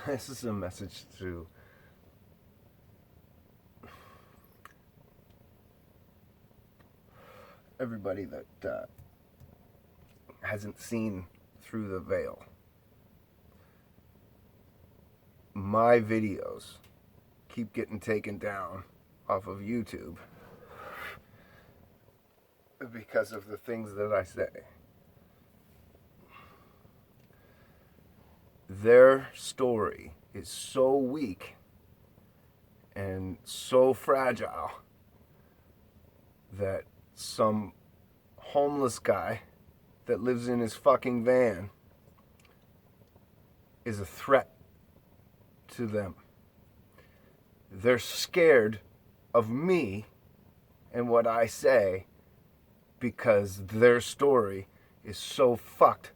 This is a message to everybody that hasn't seen through the veil. My videos keep getting taken down off of YouTube because of the things that I say. Their story is so weak and so fragile that some homeless guy that lives in his fucking van is a threat to them. They're scared of me and what I say because their story is so fucked.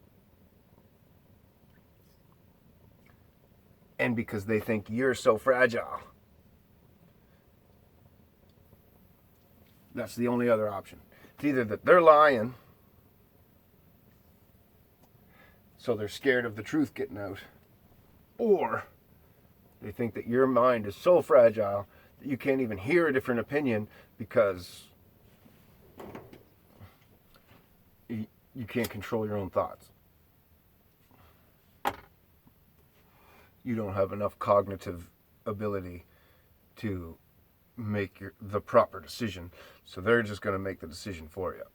And because they think you're so fragile. That's the only other option. It's either that they're lying, so they're scared of the truth getting out, or they think that your mind is so fragile that you can't even hear a different opinion because you can't control your own thoughts. You don't have enough cognitive ability to make the proper decision, so they're just going to make the decision for you.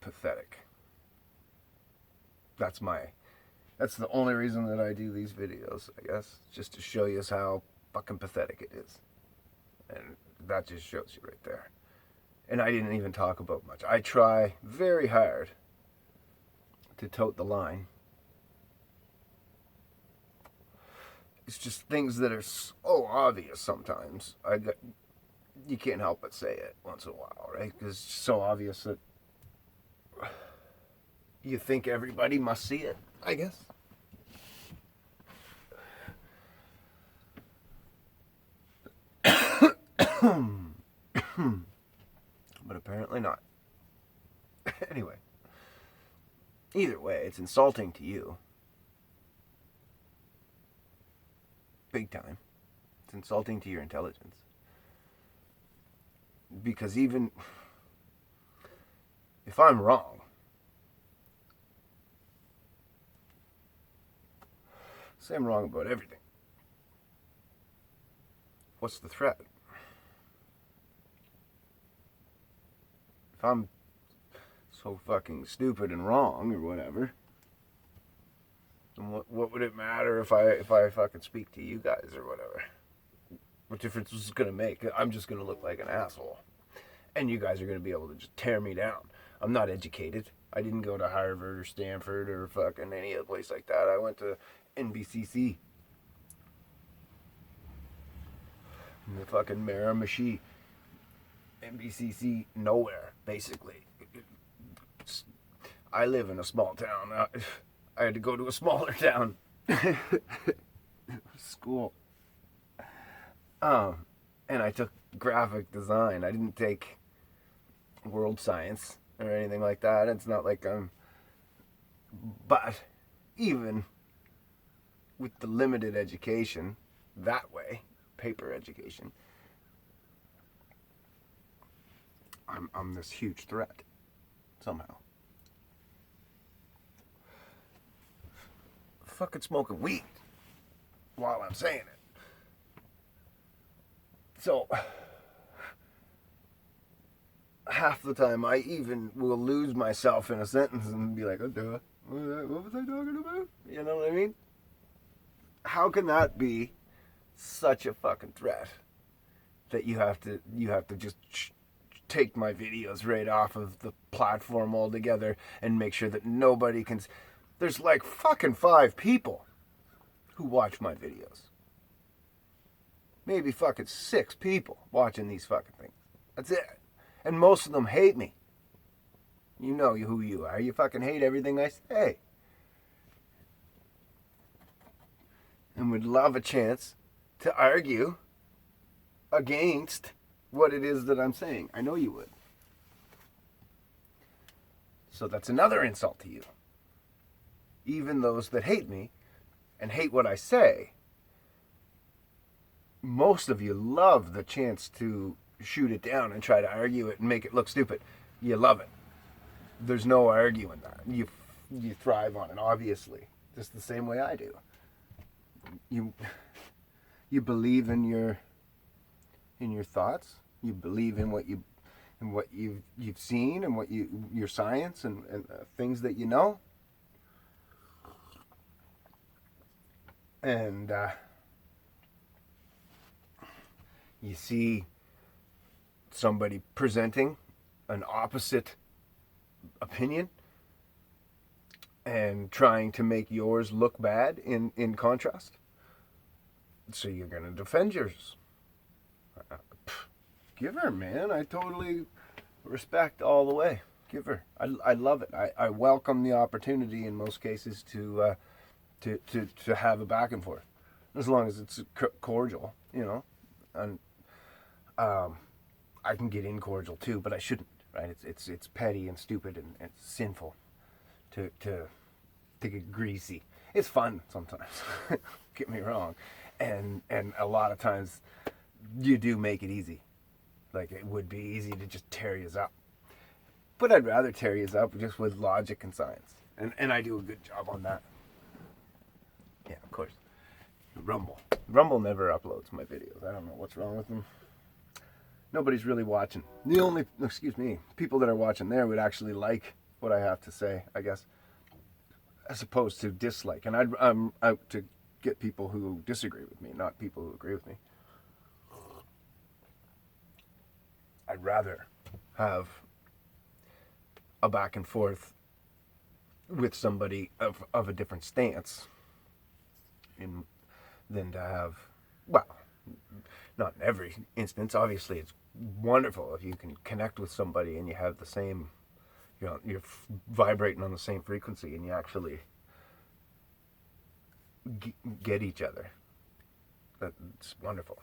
Pathetic. That's the only reason that I do these videos, I guess, just to show you how fucking pathetic it is. And that just shows you right there. And I didn't even talk about much. I try very hard to tote the line. It's just things that are so obvious sometimes. You can't help but say it once in a while, right? Because it's so obvious that you think everybody must see it, I guess. But apparently not. Anyway. Either way, it's insulting to you. Big time. It's insulting to your intelligence. Because even if I'm wrong, say I'm wrong about everything, what's the threat? If I'm so fucking stupid and wrong or whatever, then what would it matter if I fucking speak to you guys or whatever? What difference is it gonna make? I'm just gonna look like an asshole, and you guys are gonna be able to just tear me down. I'm not educated. I didn't go to Harvard or Stanford or fucking any other place like that. I went to NBCC, the fucking Miramichi. NBCC nowhere, basically. I live in a small town. I had to go to a smaller town. School. And I took graphic design. I didn't take world science or anything like that. It's not like but even with the limited education that way, paper education, I'm this huge threat somehow. Fucking smoking weed while I'm saying it. So half the time I even will lose myself in a sentence and be like, oh, what was I talking about? You know what I mean? How can that be such a fucking threat that you have to just take my videos right off of the platform altogether and make sure that nobody can... There's like fucking 5 people who watch my videos. Maybe fucking 6 people watching these fucking things. That's it. And most of them hate me. You know who you are. You fucking hate everything I say. And would love a chance to argue against what it is that I'm saying. I know you would. So that's another insult to you. Even those that hate me and hate what I say, most of you love the chance to shoot it down and try to argue it and make it look stupid. You love it. There's no arguing that. You thrive on it, obviously, just the same way I do. You believe in your thoughts. You believe in what you've seen and what your science and things that you know. And you see somebody presenting an opposite opinion and trying to make yours look bad in contrast. So you're going to defend yours. Give her, man. I totally respect all the way. Give her. I love it. I welcome the opportunity in most cases to have a back and forth, as long as it's cordial, you know. And I can get incordial too, but I shouldn't. Right? It's petty and stupid and it's sinful to get greasy. It's fun sometimes. Get me wrong, and a lot of times you do make it easy. Like, it would be easy to just tear you up, but I'd rather tear you up just with logic and science, and I do a good job on that. Yeah, of course. Rumble never uploads my videos. I don't know what's wrong with them. Nobody's really watching. The only, people that are watching there would actually like what I have to say, I guess, as opposed to dislike. And I'm out to get people who disagree with me, not people who agree with me. I'd rather have a back and forth with somebody of a different stance than to have, well, not in every instance. Obviously, it's wonderful if you can connect with somebody and you have the same, you're vibrating on the same frequency and you actually get each other. That's wonderful.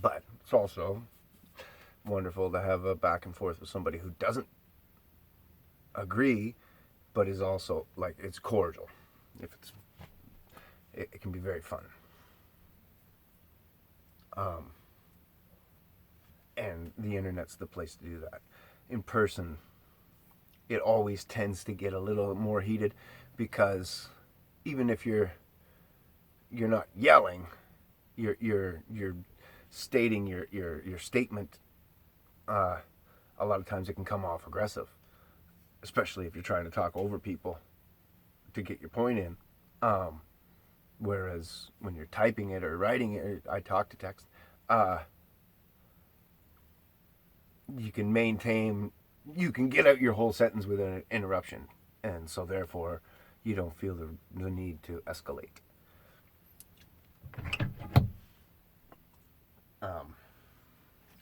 But it's also wonderful to have a back and forth with somebody who doesn't agree, but is also, like, it's cordial. It can be very fun. And the internet's the place to do that. In person, it always tends to get a little more heated, because even if you're not yelling, you're stating your statement. A lot of times it can come off aggressive, especially if you're trying to talk over people to get your point in. Whereas when you're typing it or writing it, I talk to text, you can get out your whole sentence with an interruption, and so therefore you don't feel the need to escalate.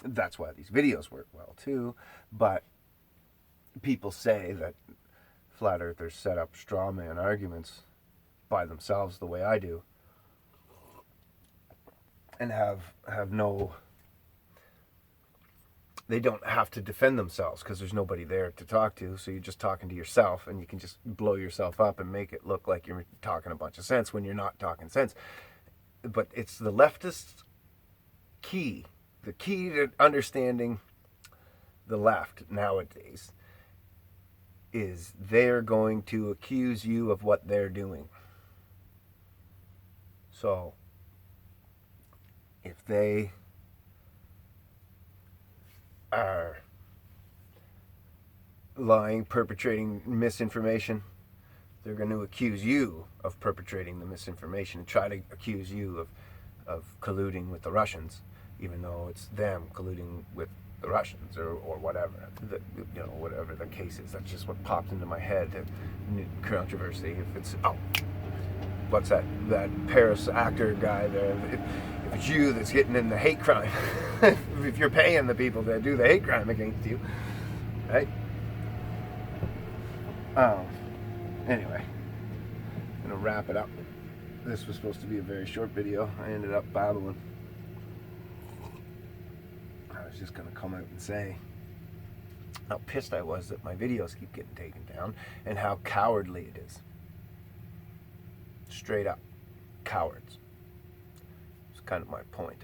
That's why these videos work well too, but people say that flat earthers set up straw man arguments by themselves the way I do, and they don't have to defend themselves because there's nobody there to talk to, so you're just talking to yourself, and you can just blow yourself up and make it look like you're talking a bunch of sense when you're not talking sense. But it's the leftist key. The key to understanding the left nowadays is they're going to accuse you of what they're doing. So if they are lying, perpetrating misinformation, they're going to accuse you of perpetrating the misinformation and try to accuse you of colluding with the Russians, even though it's them colluding with the Russians or whatever, whatever the case is. That's just what popped into my head. Controversy. If it's what's that Paris actor guy there? If it's you that's getting in the hate crime, if you're paying the people that do the hate crime against you, right? Anyway, I'm gonna wrap it up. This was supposed to be a very short video. I ended up babbling. I was just gonna come out and say how pissed I was that my videos keep getting taken down, and how cowardly it is. Straight up cowards. It's kind of my point.